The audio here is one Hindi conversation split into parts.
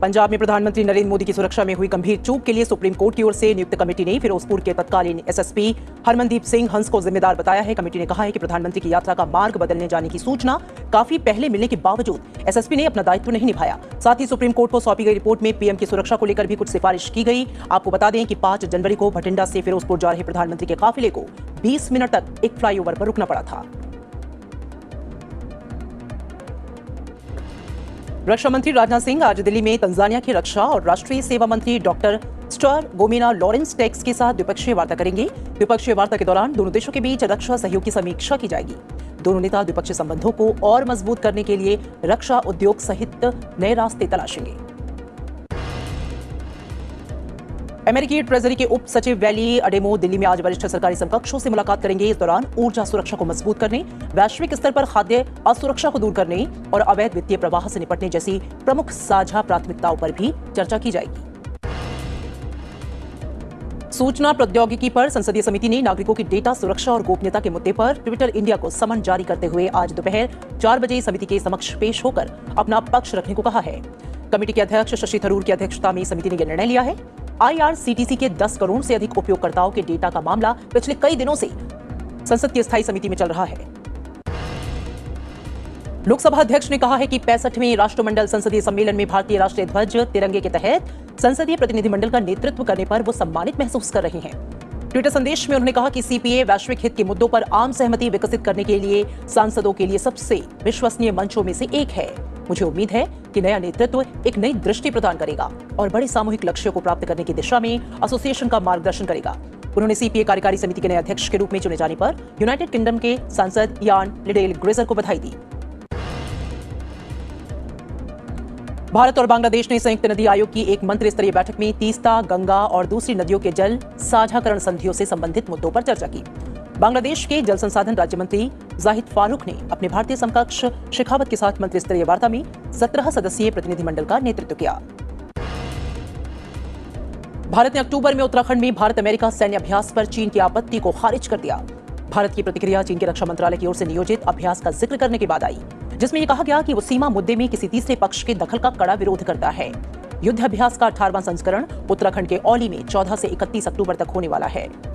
पंजाब में प्रधानमंत्री नरेंद्र मोदी की सुरक्षा में हुई गंभीर चूक के लिए सुप्रीम कोर्ट की ओर से नियुक्त कमेटी ने फिरोजपुर के तत्कालीन एसएसपी हरमनदीप सिंह हंस को जिम्मेदार बताया है। कमेटी ने कहा है कि प्रधानमंत्री की यात्रा का मार्ग बदलने जाने की सूचना काफी पहले मिलने के बावजूद एसएसपी ने अपना दायित्व नहीं निभाया। साथ ही सुप्रीम कोर्ट को सौंपी गई रिपोर्ट में पीएम की सुरक्षा को लेकर भी कुछ सिफारिश की गई। आपको बता दें कि 5 जनवरी को भटिंडा से फिरोजपुर जा रहे प्रधानमंत्री के काफिले को 20 मिनट तक एक फ्लाईओवर पर रुकना पड़ा था। रक्षा मंत्री राजनाथ सिंह आज दिल्ली में तंजानिया के रक्षा और राष्ट्रीय सेवा मंत्री डॉक्टर स्टर गोमिना लॉरेंस टेक्स के साथ द्विपक्षीय वार्ता करेंगे। द्विपक्षीय वार्ता के दौरान दोनों देशों के बीच रक्षा सहयोग की समीक्षा की जाएगी। दोनों नेता द्विपक्षीय संबंधों को और मजबूत करने के लिए रक्षा उद्योग सहित नए रास्ते तलाशेंगे। अमेरिकी ट्रेजरी के उप सचिव वैली अडेमो दिल्ली में आज वरिष्ठ सरकारी समकक्षों से मुलाकात करेंगे। इस दौरान ऊर्जा सुरक्षा को मजबूत करने, वैश्विक स्तर पर खाद्य असुरक्षा को दूर करने और अवैध वित्तीय प्रवाह से निपटने जैसी प्रमुख साझा प्राथमिकताओं पर भी चर्चा की जाएगी। सूचना प्रौद्योगिकी पर संसदीय समिति ने नागरिकों की डेटा सुरक्षा और गोपनीयता के मुद्दे पर ट्विटर इंडिया को समन जारी करते हुए आज दोपहर 4 बजे समिति के समक्ष पेश होकर अपना पक्ष रखने को कहा है। कमेटी के अध्यक्ष शशि थरूर की अध्यक्षता में समिति ने यह निर्णय लिया है। IRCTC के 10 करोड़ से अधिक उपयोगकर्ताओं के डेटा का मामला पिछले कई दिनों से संसद की स्थायी समिति में चल रहा है। लोकसभा अध्यक्ष ने कहा है कि 65वें राष्ट्रमंडल संसदीय सम्मेलन में भारतीय राष्ट्रीय ध्वज तिरंगे के तहत संसदीय प्रतिनिधिमंडल का नेतृत्व करने पर वो सम्मानित महसूस कर रहे हैं। ट्विटर संदेश में उन्होंने कहा कि CPA वैश्विक हित के मुद्दों पर आम सहमति विकसित करने के लिए सांसदों के लिए सबसे विश्वसनीय मंचों में से एक है। मुझे उम्मीद है कि नया नेतृत्व एक नई दृष्टि प्रदान करेगा और बड़े सामूहिक लक्ष्यों को प्राप्त करने की दिशा में एसोसिएशन का मार्गदर्शन करेगा। उन्होंने CPA कार्यकारी समिति के नए अध्यक्ष के रूप में चुने जाने पर यूनाइटेड किंगडम के सांसद यान लिडेल ग्रेजर को बधाई दी। भारत और बांग्लादेश ने संयुक्त नदी आयोग की एक मंत्री स्तरीय बैठक में तीस्ता, गंगा और दूसरी नदियों के जल साझाकरण संधियों से संबंधित मुद्दों पर चर्चा की। बांग्लादेश के जल संसाधन राज्य मंत्री जाहिद फारूक ने अपने भारतीय समकक्ष शेखावत के साथ मंत्री स्तरीय वार्ता में 17 सदस्यीय प्रतिनिधिमंडल का नेतृत्व किया। भारत ने अक्टूबर में उत्तराखंड में भारत अमेरिका सैन्य अभ्यास पर चीन की आपत्ति को खारिज कर दिया। भारत की प्रतिक्रिया चीन के रक्षा मंत्रालय की ओर से नियोजित अभ्यास का जिक्र करने के बाद आई, जिसमें यह कहा गया कि वो सीमा मुद्दे में किसी तीसरे पक्ष के दखल का कड़ा विरोध करता है। युद्ध अभ्यास का 18वां संस्करण उत्तराखंड के औली में 14 से 31 अक्टूबर तक होने वाला है।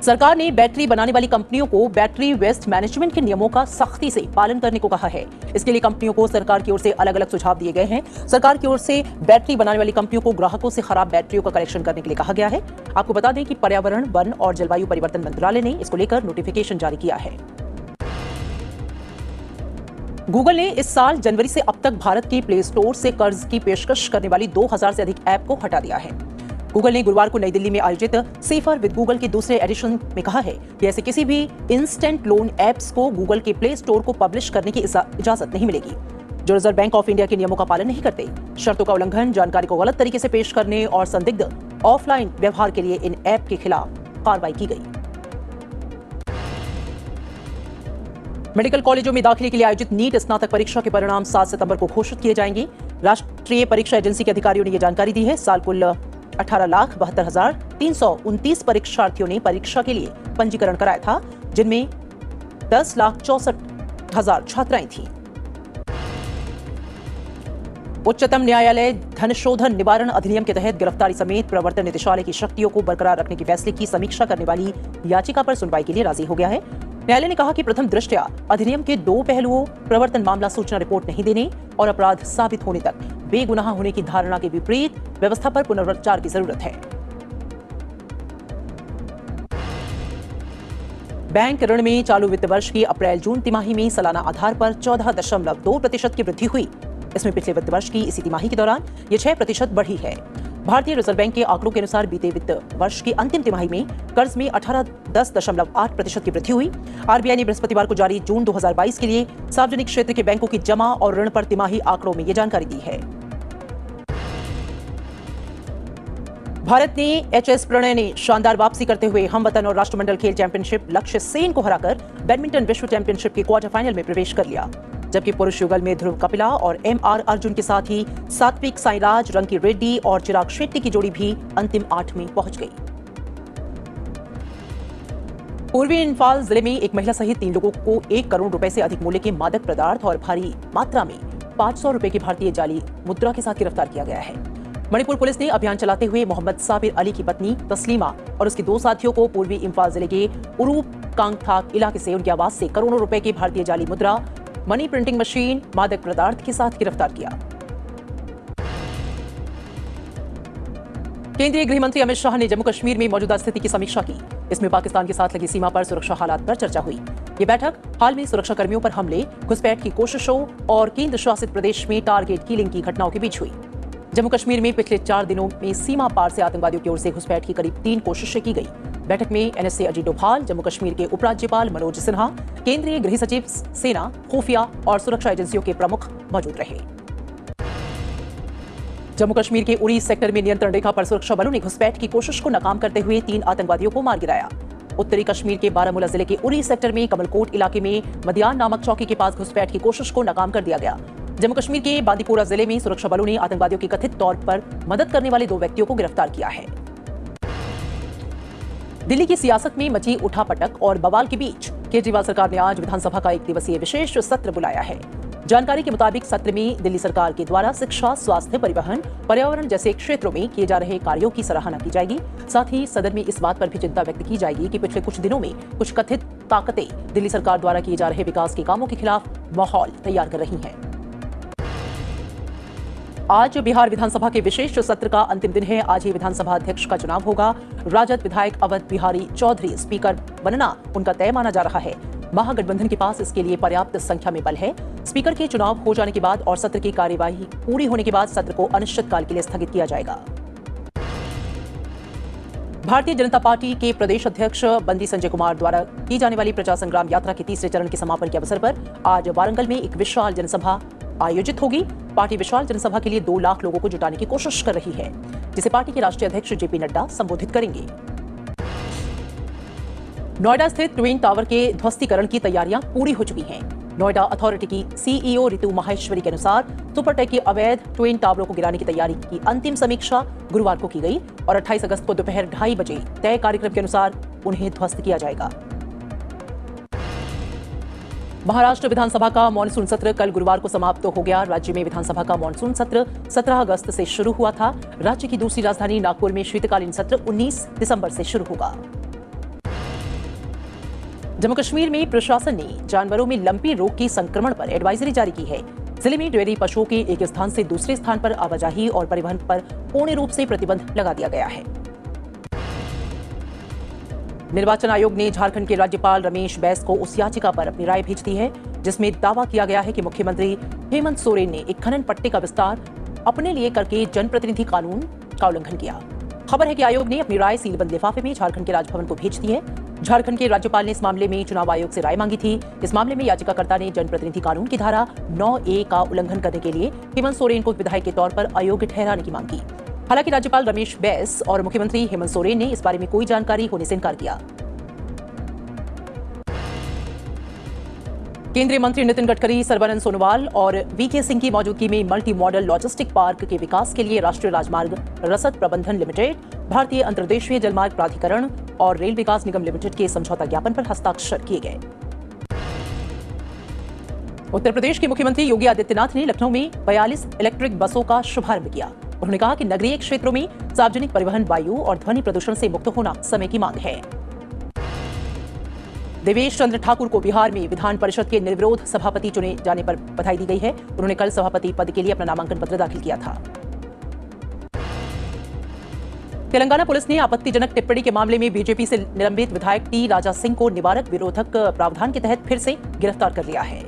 सरकार ने बैटरी बनाने वाली कंपनियों को बैटरी वेस्ट मैनेजमेंट के नियमों का सख्ती से पालन करने को कहा है। इसके लिए कंपनियों को सरकार की ओर से अलग अलग सुझाव दिए गए हैं। सरकार की ओर से बैटरी बनाने वाली कंपनियों को ग्राहकों से खराब बैटरियों का कलेक्शन करने के लिए कहा गया है। आपको बता दें कि पर्यावरण, वन और जलवायु परिवर्तन मंत्रालय ने इसको लेकर नोटिफिकेशन जारी किया है। गूगल ने इस साल जनवरी से अब तक भारत के प्ले स्टोर से कर्ज की पेशकश करने वाली 2000 से अधिक ऐप को हटा दिया है। गूगल ने गुरुवार को नई दिल्ली में आयोजित सेफर विद गूगल के दूसरे एडिशन में कहा है कि ऐसे किसी भी इंस्टेंट लोन ऐप्स को गूगल के प्ले स्टोर को पब्लिश करने की इजाजत नहीं मिलेगी जो रिजर्व बैंक ऑफ इंडिया के नियमों का पालन नहीं करते। शर्तों का उल्लंघन, जानकारी को गलत तरीके से पेश करने और संदिग्ध ऑफलाइन व्यवहार के लिए इन ऐप के खिलाफ कार्रवाई की गई। मेडिकल कॉलेजों में दाखिले के लिए आयोजित नीट स्नातक परीक्षा के परिणाम 7 सितंबर को घोषित किए जाएंगे। राष्ट्रीय परीक्षा एजेंसी के अधिकारियों ने यह जानकारी दी है। साल कुल 18,72,329 परीक्षार्थियों ने परीक्षा के लिए पंजीकरण कराया था, जिनमें 10,64,000 छात्राएं थीं। उच्चतम न्यायालय धनशोधन निवारण अधिनियम के तहत गिरफ्तारी समेत प्रवर्तन निदेशालय की शक्तियों को बरकरार रखने के फैसले की समीक्षा करने वाली याचिका पर सुनवाई के लिए राजी हो गया है। न्यायालय ने कहा कि प्रथम दृष्टया अधिनियम के 2 पहलुओं प्रवर्तन मामला सूचना रिपोर्ट नहीं देने और अपराध साबित होने तक बेगुनाह होने की धारणा के विपरीत व्यवस्था पर पुनर्विचार की जरूरत है। बैंक ऋण में चालू वित्त वर्ष की अप्रैल-जून तिमाही में सालाना आधार पर 14.2% की वृद्धि हुई। इसमें पिछले वित्त वर्ष की इसी तिमाही के दौरान ये 6% बढ़ी है। भारतीय रिजर्व बैंक के आंकड़ों के अनुसार बीते वित्त वर्ष की अंतिम तिमाही में कर्ज में 10.8% की वृद्धि हुई। RBI ने बृहस्पतिवार को जारी जून 2022 के लिए सार्वजनिक क्षेत्र के बैंकों की जमा और ऋण पर तिमाही आंकड़ों में यह जानकारी दी है। भारत ने HS प्रणय ने शानदार वापसी करते हुए हमवतन और राष्ट्रमंडल खेल चैंपियनशिप लक्ष्य सेन को हराकर बैडमिंटन विश्व चैंपियनशिप के क्वार्टर फाइनल में प्रवेश कर लिया। जबकि पुरुष युगल में ध्रुव कपिला और MR अर्जुन के साथ ही सात्विक साईराज, रंकी रेड्डी और चिराग शेट्टी की जोड़ी भी अंतिम 8 में पहुंच गई। पूर्वी इंफाल जिले में एक महिला सहित 3 लोगों को 1 करोड़ रुपए से अधिक मूल्य के मादक पदार्थ और भारी मात्रा में 500 रुपए की भारतीय जाली मुद्रा के साथ गिरफ्तार किया गया है। मणिपुर पुलिस ने अभियान चलाते हुए मोहम्मद साबिर अली की पत्नी तस्लीमा और उसके 2 साथियों को पूर्वी इंफाल जिले के उरूप कांगथाक इलाके से उनके आवास से करोड़ों रुपए की भारतीय जाली मुद्रा, मनी प्रिंटिंग मशीन, मादक पदार्थ के साथ गिरफ्तार किया। केंद्रीय गृह मंत्री अमित शाह ने जम्मू कश्मीर में मौजूदा स्थिति की समीक्षा की। इसमें पाकिस्तान के साथ लगी सीमा पर सुरक्षा हालात पर चर्चा हुई। ये बैठक हाल में सुरक्षा कर्मियों पर हमले, घुसपैठ की कोशिशों और केंद्र शासित प्रदेश में टारगेट किलिंग की घटनाओं के बीच हुई। जम्मू कश्मीर में पिछले 4 दिनों में सीमा पार से आतंकवादियों की ओर से घुसपैठ की करीब 3 कोशिशें की गई। बैठक में एनएसए अजीत डोभाल, जम्मू कश्मीर के उपराज्यपाल मनोज सिन्हा, केंद्रीय गृह सचिव, सेना, खुफिया और सुरक्षा एजेंसियों के प्रमुख मौजूद रहे। जम्मू कश्मीर के उरी सेक्टर में नियंत्रण रेखा पर सुरक्षा बलों ने घुसपैठ की कोशिश को नाकाम करते हुए 3 आतंकवादियों को मार गिराया। उत्तरी कश्मीर के बारामूला जिले के उरी सेक्टर में कमलकोट इलाके में मदियान नामक चौकी के पास घुसपैठ की कोशिश को नाकाम कर दिया गया। जम्मू कश्मीर के बांदीपोरा जिले में सुरक्षा बलों ने आतंकवादियों की कथित तौर पर मदद करने वाले 2 व्यक्तियों को गिरफ्तार किया है। दिल्ली की सियासत में मची उठापटक और बवाल के बीच केजरीवाल सरकार ने आज विधानसभा का 1 दिवसीय विशेष सत्र बुलाया है। जानकारी के मुताबिक सत्र में दिल्ली सरकार के द्वारा शिक्षा, स्वास्थ्य, परिवहन, पर्यावरण जैसे क्षेत्रों में किए जा रहे कार्यों की सराहना की जाएगी। साथ ही सदन में इस बात पर भी चिंता व्यक्त की जाएगी कि पिछले कुछ दिनों में कुछ कथित ताकतें दिल्ली सरकार द्वारा किए जा रहे विकास के कामों के खिलाफ माहौल तैयार कर रही हैं। आज बिहार विधानसभा के विशेष सत्र का अंतिम दिन है। आज ही विधानसभा अध्यक्ष का चुनाव होगा। राजद विधायक अवध बिहारी चौधरी स्पीकर बनना उनका तय माना जा रहा है। महागठबंधन के पास इसके लिए पर्याप्त संख्या में बल है। स्पीकर के चुनाव हो जाने के बाद और सत्र की कार्यवाही पूरी होने के बाद सत्र को अनिश्चितकाल के लिए स्थगित किया जाएगा। भारतीय जनता पार्टी के प्रदेश अध्यक्ष बंदी संजय कुमार द्वारा की जाने वाली प्रजा संग्राम यात्रा के 3रे चरण के समापन के अवसर पर आज वारंगल में एक विशाल जनसभा आयोजित होगी। पार्टी विशाल जनसभा के लिए 2 लाख लोगों को जुटाने की कोशिश कर रही है, जिसे पार्टी के राष्ट्रीय अध्यक्ष जेपी नड्डा संबोधित करेंगे। नोएडा स्थित ट्विन टावर के ध्वस्तीकरण की तैयारियां पूरी हो चुकी हैं। नोएडा अथॉरिटी की सीईओ रितु माहेश्वरी के अनुसार सुपरटेक के अवैध ट्विन टावरों को गिराने की तैयारी की अंतिम समीक्षा गुरुवार को की गई और 28 अगस्त को दोपहर 2:30 बजे तय कार्यक्रम के अनुसार उन्हें ध्वस्त किया जाएगा। महाराष्ट्र विधानसभा का मॉनसून सत्र कल गुरुवार को समाप्त हो गया। राज्य में विधानसभा का मॉनसून सत्र 17 अगस्त से शुरू हुआ था। राज्य की दूसरी राजधानी नागपुर में शीतकालीन सत्र 19 दिसंबर से शुरू होगा। जम्मू कश्मीर में प्रशासन ने जानवरों में लंपी रोग के संक्रमण पर एडवाइजरी जारी की है। जिले में डेयरी पशुओं के एक स्थान से दूसरे स्थान पर आवाजाही और परिवहन पर पूर्ण रूप से प्रतिबंध लगा दिया गया है। निर्वाचन आयोग ने झारखंड के राज्यपाल रमेश बैस को उस याचिका पर अपनी राय भेज दी है जिसमें दावा किया गया है कि मुख्यमंत्री हेमंत सोरेन ने एक खनन पट्टे का विस्तार अपने लिए करके जनप्रतिनिधि कानून का उल्लंघन किया। खबर है कि आयोग ने अपनी राय सीलबंद लिफाफे में झारखंड के राजभवन को भेज दी है। झारखंड के राज्यपाल ने इस मामले में चुनाव आयोग से राय मांगी थी। इस मामले में याचिकाकर्ता ने जनप्रतिनिधि कानून की धारा 9A का उल्लंघन करने के लिए हेमंत सोरेन को विधायक के तौर पर अयोग्य ठहराने की मांग की। हालांकि राज्यपाल रमेश बैस और मुख्यमंत्री हेमंत सोरेन ने इस बारे में कोई जानकारी होने से इनकार किया। केंद्रीय मंत्री नितिन गडकरी, सर्बानंद सोनोवाल और वीके सिंह की मौजूदगी में मल्टी मॉडल लॉजिस्टिक पार्क के विकास के लिए राष्ट्रीय राजमार्ग रसद प्रबंधन लिमिटेड, भारतीय अंतर्देशीय जलमार्ग प्राधिकरण और रेल विकास निगम लिमिटेड के समझौता ज्ञापन पर हस्ताक्षर किए गए। उत्तर प्रदेश के मुख्यमंत्री योगी आदित्यनाथ ने लखनऊ में 42 इलेक्ट्रिक बसों का शुभारंभ किया। उन्होंने कहा कि नगरीय क्षेत्रों में सार्वजनिक परिवहन वायु और ध्वनि प्रदूषण से मुक्त होना समय की मांग है। देवेश चंद्र ठाकुर को बिहार में विधान परिषद के निर्विरोध सभापति चुने जाने पर बधाई दी गई है। उन्होंने कल सभापति पद के लिए अपना नामांकन पत्र दाखिल किया था। तेलंगाना पुलिस ने आपत्तिजनक टिप्पणी के मामले में बीजेपी से निलंबित विधायक टी राजा सिंह को निवारक विरोधक प्रावधान के तहत फिर से गिरफ्तार कर लिया है।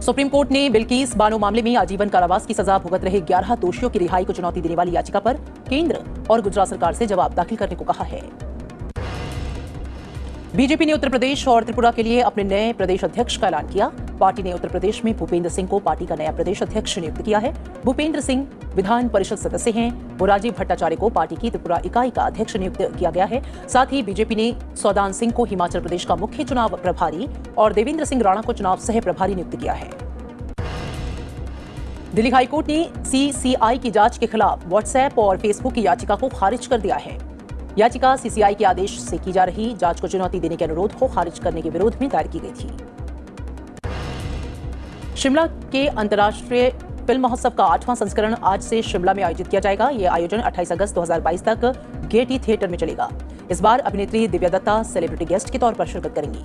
सुप्रीम कोर्ट ने बिल्किस बानो मामले में आजीवन कारावास की सजा भुगत रहे 11 दोषियों की रिहाई को चुनौती देने वाली याचिका पर केंद्र और गुजरात सरकार से जवाब दाखिल करने को कहा है। बीजेपी ने उत्तर प्रदेश और त्रिपुरा के लिए अपने नए प्रदेश अध्यक्ष का ऐलान किया। पार्टी ने उत्तर प्रदेश में भूपेंद्र सिंह को पार्टी का नया प्रदेश अध्यक्ष नियुक्त किया है। भूपेंद्र सिंह विधान परिषद सदस्य हैं। वो राजीव भट्टाचार्य को पार्टी की त्रिपुरा इकाई का अध्यक्ष नियुक्त किया गया है। साथ ही बीजेपी ने सौदान सिंह को हिमाचल प्रदेश का मुख्य चुनाव प्रभारी और देवेंद्र सिंह राणा को चुनाव सह प्रभारी नियुक्त किया है। दिल्ली हाईकोर्ट ने सीसीआई की जांच के खिलाफ व्हाट्सएप और फेसबुक की याचिका को खारिज कर दिया है। याचिका सीसीआई के आदेश से की जा रही जांच को चुनौती देने के अनुरोध को खारिज करने के विरोध में दायर की गई थी। शिमला के अंतर्राष्ट्रीय फिल्म महोत्सव का 8वां संस्करण आज से शिमला में आयोजित किया जाएगा। ये आयोजन 28 अगस्त 2022 तक गेयटी थिएटर में चलेगा। इस बार अभिनेत्री दिव्या दत्ता सेलिब्रिटी गेस्ट के तौर पर शिरकत करेंगी।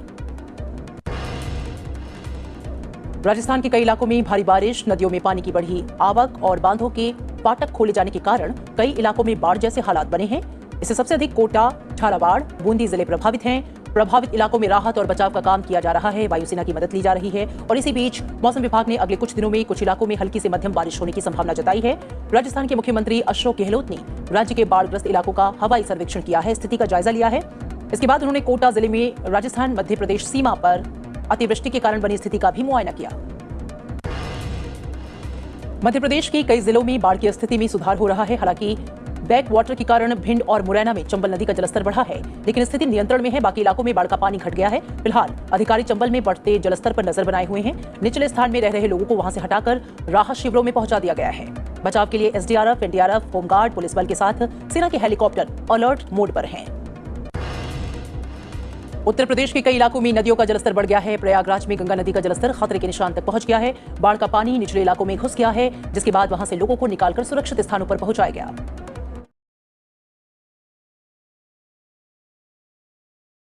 राजस्थान के कई इलाकों में भारी बारिश, नदियों में पानी की बढ़ी आवक और बांधों के फाटक खोले जाने के कारण कई इलाकों में बाढ़ जैसे हालात बने हैं। इससे सबसे अधिक कोटा, झालावाड़, बूंदी जिले प्रभावित हैं। प्रभावित इलाकों में राहत और बचाव का काम किया जा रहा है। वायुसेना की मदद ली जा रही है और इसी बीच मौसम विभाग ने अगले कुछ दिनों में कुछ इलाकों में हल्की से मध्यम बारिश होने की संभावना जताई है। राजस्थान के मुख्यमंत्री अशोक गहलोत ने राज्य के बाढ़ग्रस्त इलाकों का हवाई सर्वेक्षण किया है, स्थिति का जायजा लिया है। इसके बाद उन्होंने कोटा जिले में राजस्थान मध्य प्रदेश सीमा पर अतिवृष्टि के कारण बनी स्थिति का भी मुआयना किया। मध्य प्रदेश के कई जिलों में बाढ़ की स्थिति में सुधार हो रहा है। हालांकि बैक वाटर के कारण भिंड और मुरैना में चंबल नदी का जलस्तर बढ़ा है, लेकिन स्थिति नियंत्रण में है। बाकी इलाकों में बाढ़ का पानी घट गया है। फिलहाल अधिकारी चंबल में बढ़ते जलस्तर पर नजर बनाए हुए हैं। निचले स्थान में रह रहे लोगों को वहां से हटाकर राहत शिविरों में पहुंचा दिया गया है। बचाव के लिए एसडीआरएफ, एनडीआरएफ, होमगार्ड, पुलिस बल के साथ सेना के हेलीकॉप्टर अलर्ट मोड पर हैं। उत्तर प्रदेश के कई इलाकों में नदियों का जलस्तर बढ़ गया है। प्रयागराज में गंगा नदी का जलस्तर खतरे के निशान तक पहुंच गया है। बाढ़ का पानी निचले इलाकों में घुस गया है, जिसके बाद वहां से लोगों को निकालकर सुरक्षित स्थानों पर पहुंचाया गया।